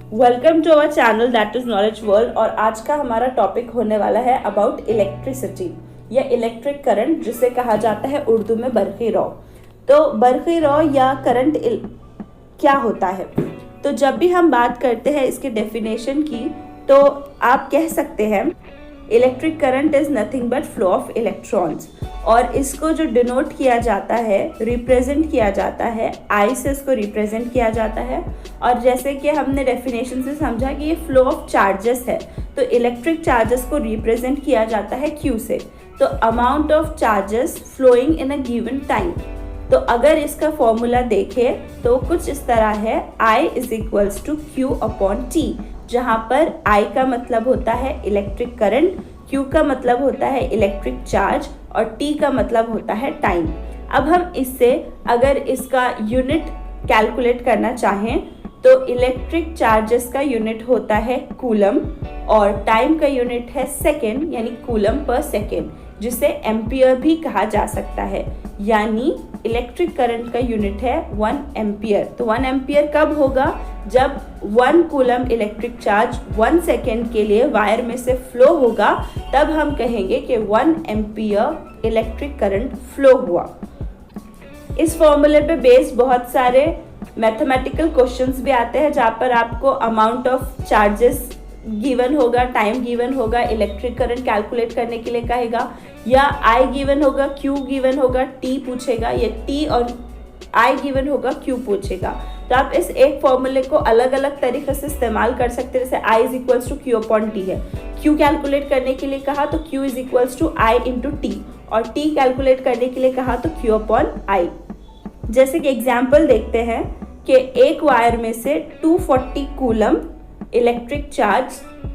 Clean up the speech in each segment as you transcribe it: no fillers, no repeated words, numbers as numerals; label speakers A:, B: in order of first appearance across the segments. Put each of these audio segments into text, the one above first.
A: Welcome to our channel that is knowledge world. और आज का हमारा टॉपिक होने वाला है अबाउट इलेक्ट्रिसिटी या इलेक्ट्रिक करंट, जिसे कहा जाता है उर्दू में बरक़ी रौ। तो बरक़ी रौ या करंट क्या होता है? तो जब भी हम बात करते हैं इसके डेफिनेशन की, तो आप कह सकते हैं electric current is nothing but flow of electrons. और इसको जो डिनोट किया जाता है, रिप्रेजेंट किया जाता है, आई से इसको रिप्रेजेंट किया जाता है। और जैसे कि हमने डेफिनेशन से समझा कि ये फ्लो ऑफ चार्जेस है, तो इलेक्ट्रिक चार्जेस को रिप्रेजेंट किया जाता है क्यू से। तो amount of charges flowing in a given time. तो अगर इसका फॉर्मूला देखें तो कुछ इस तरह है, I is equals to Q upon T, जहाँ पर I का मतलब होता है इलेक्ट्रिक करंट, Q का मतलब होता है इलेक्ट्रिक चार्ज और T का मतलब होता है टाइम। अब हम इससे अगर इसका यूनिट कैलकुलेट करना चाहें तो इलेक्ट्रिक चार्जेस का यूनिट होता है कूलम और टाइम का यूनिट है सेकेंड, यानी कूलम पर सेकेंड, जिसे एम्पियर भी कहा जा सकता है। यानी इलेक्ट्रिक करंट का यूनिट है 1 एम्पियर। तो 1 एम्पियर कब होगा? जब 1 कूलम इलेक्ट्रिक चार्ज 1 सेकेंड के लिए वायर में से फ्लो होगा, तब हम कहेंगे कि 1 एम्पियर इलेक्ट्रिक करंट फ्लो हुआ। इस फॉर्मूले पे बेस्ड बहुत सारे मैथमेटिकल क्वेश्चंस भी आते हैं, जहाँ पर आपको अमाउंट ऑफ चार्जेस गिवन होगा, टाइम गिवन होगा, इलेक्ट्रिक करंट कैलकुलेट करने के लिए कहेगा, या आई गिवन होगा, क्यू गिवन होगा, टी पूछेगा, या टी और आई गिवन होगा, क्यू पूछेगा। तो आप इस एक फॉर्मूले को अलग अलग तरीके से इस्तेमाल कर सकते हैं। जैसे I is equals to Q upon T है, क्यू कैलकुलेट करने के लिए कहा तो Q is equals to I into T, और टी कैलकुलेट करने के लिए कहा तो क्यू अपॉन आई। जैसे कि एग्जाम्पल देखते हैं कि एक वायर में से 240 कूलम इलेक्ट्रिक चार्ज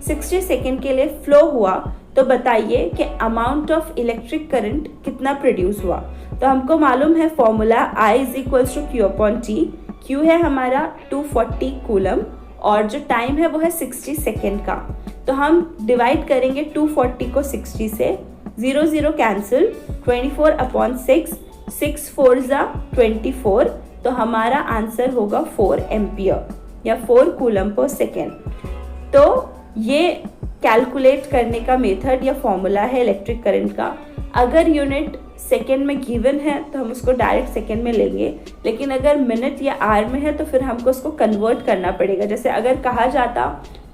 A: 60 सेकेंड के लिए फ्लो हुआ, तो बताइए कि अमाउंट ऑफ इलेक्ट्रिक करंट कितना प्रोड्यूस हुआ। तो हमको मालूम है formula I is equals to Q upon T. Q है हमारा 240 कूलम और जो टाइम है वो है 60 सेकेंड का। तो हम डिवाइड करेंगे 240 को 60 से, 0 0 कैंसिल, 24 अपॉन 6, 6 4 जा 24। तो हमारा आंसर होगा 4 एम्पियर या 4 कूलम पर सेकेंड। तो ये कैलकुलेट करने का मेथड या फॉर्मूला है इलेक्ट्रिक करंट का। अगर यूनिट सेकेंड में गिवन है तो हम उसको डायरेक्ट सेकेंड में लेंगे, लेकिन अगर मिनट या आवर में है तो फिर हमको उसको कन्वर्ट करना पड़ेगा। जैसे अगर कहा जाता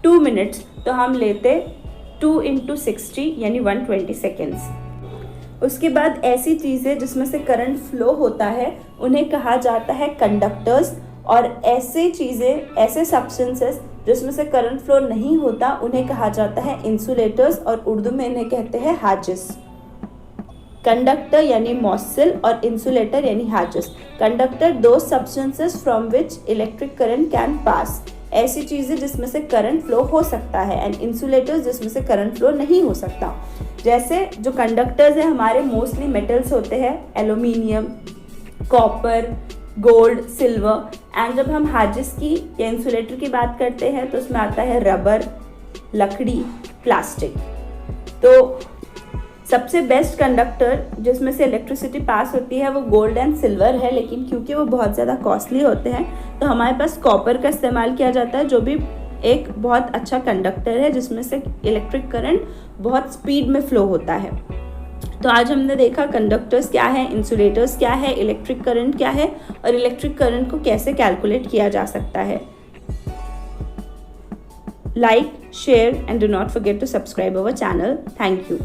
A: 2 मिनट्स तो हम लेते 2 इंटू 60 यानी 120 सेकेंड्स। उसके बाद ऐसी चीज़ें जिसमें से करंट फ्लो होता है उन्हें कहा जाता है कंडक्टर्स, और ऐसे चीज़ें, ऐसे सब्सटेंसेस जिसमें से करंट फ्लो नहीं होता उन्हें कहा जाता है इंसुलेटर्स, और उर्दू में इन्हें कहते हैं हाजिस। कंडक्टर यानी मॉसल और इंसुलेटर यानी हाजिस। कंडक्टर दो substances from which electric current can pass, ऐसी चीज़ें जिसमें से करंट फ्लो हो सकता है, एंड इंसुलेटर्स जिसमें से करंट फ्लो नहीं हो सकता। जैसे जो कंडक्टर्स हैं हमारे मोस्टली मेटल्स होते हैं, aluminium, copper, gold, silver. And जब हम हाजिस की या इंसुलेटर की बात करते हैं तो उसमें आता है रबर, लकड़ी, प्लास्टिक। तो सबसे बेस्ट कंडक्टर जिसमें से इलेक्ट्रिसिटी पास होती है वो गोल्ड एंड सिल्वर है, लेकिन क्योंकि वो बहुत ज़्यादा कॉस्टली होते हैं तो हमारे पास कॉपर का इस्तेमाल किया जाता है, जो भी एक बहुत अच्छा कंडक्टर है जिसमें से इलेक्ट्रिक करंट बहुत स्पीड में फ्लो होता है। तो आज हमने देखा कंडक्टर्स क्या है, इंसुलेटर्स क्या है, इलेक्ट्रिक करंट क्या है, और इलेक्ट्रिक करंट को कैसे कैलकुलेट किया जा सकता है। Like, share and do not forget to subscribe our channel. Thank you.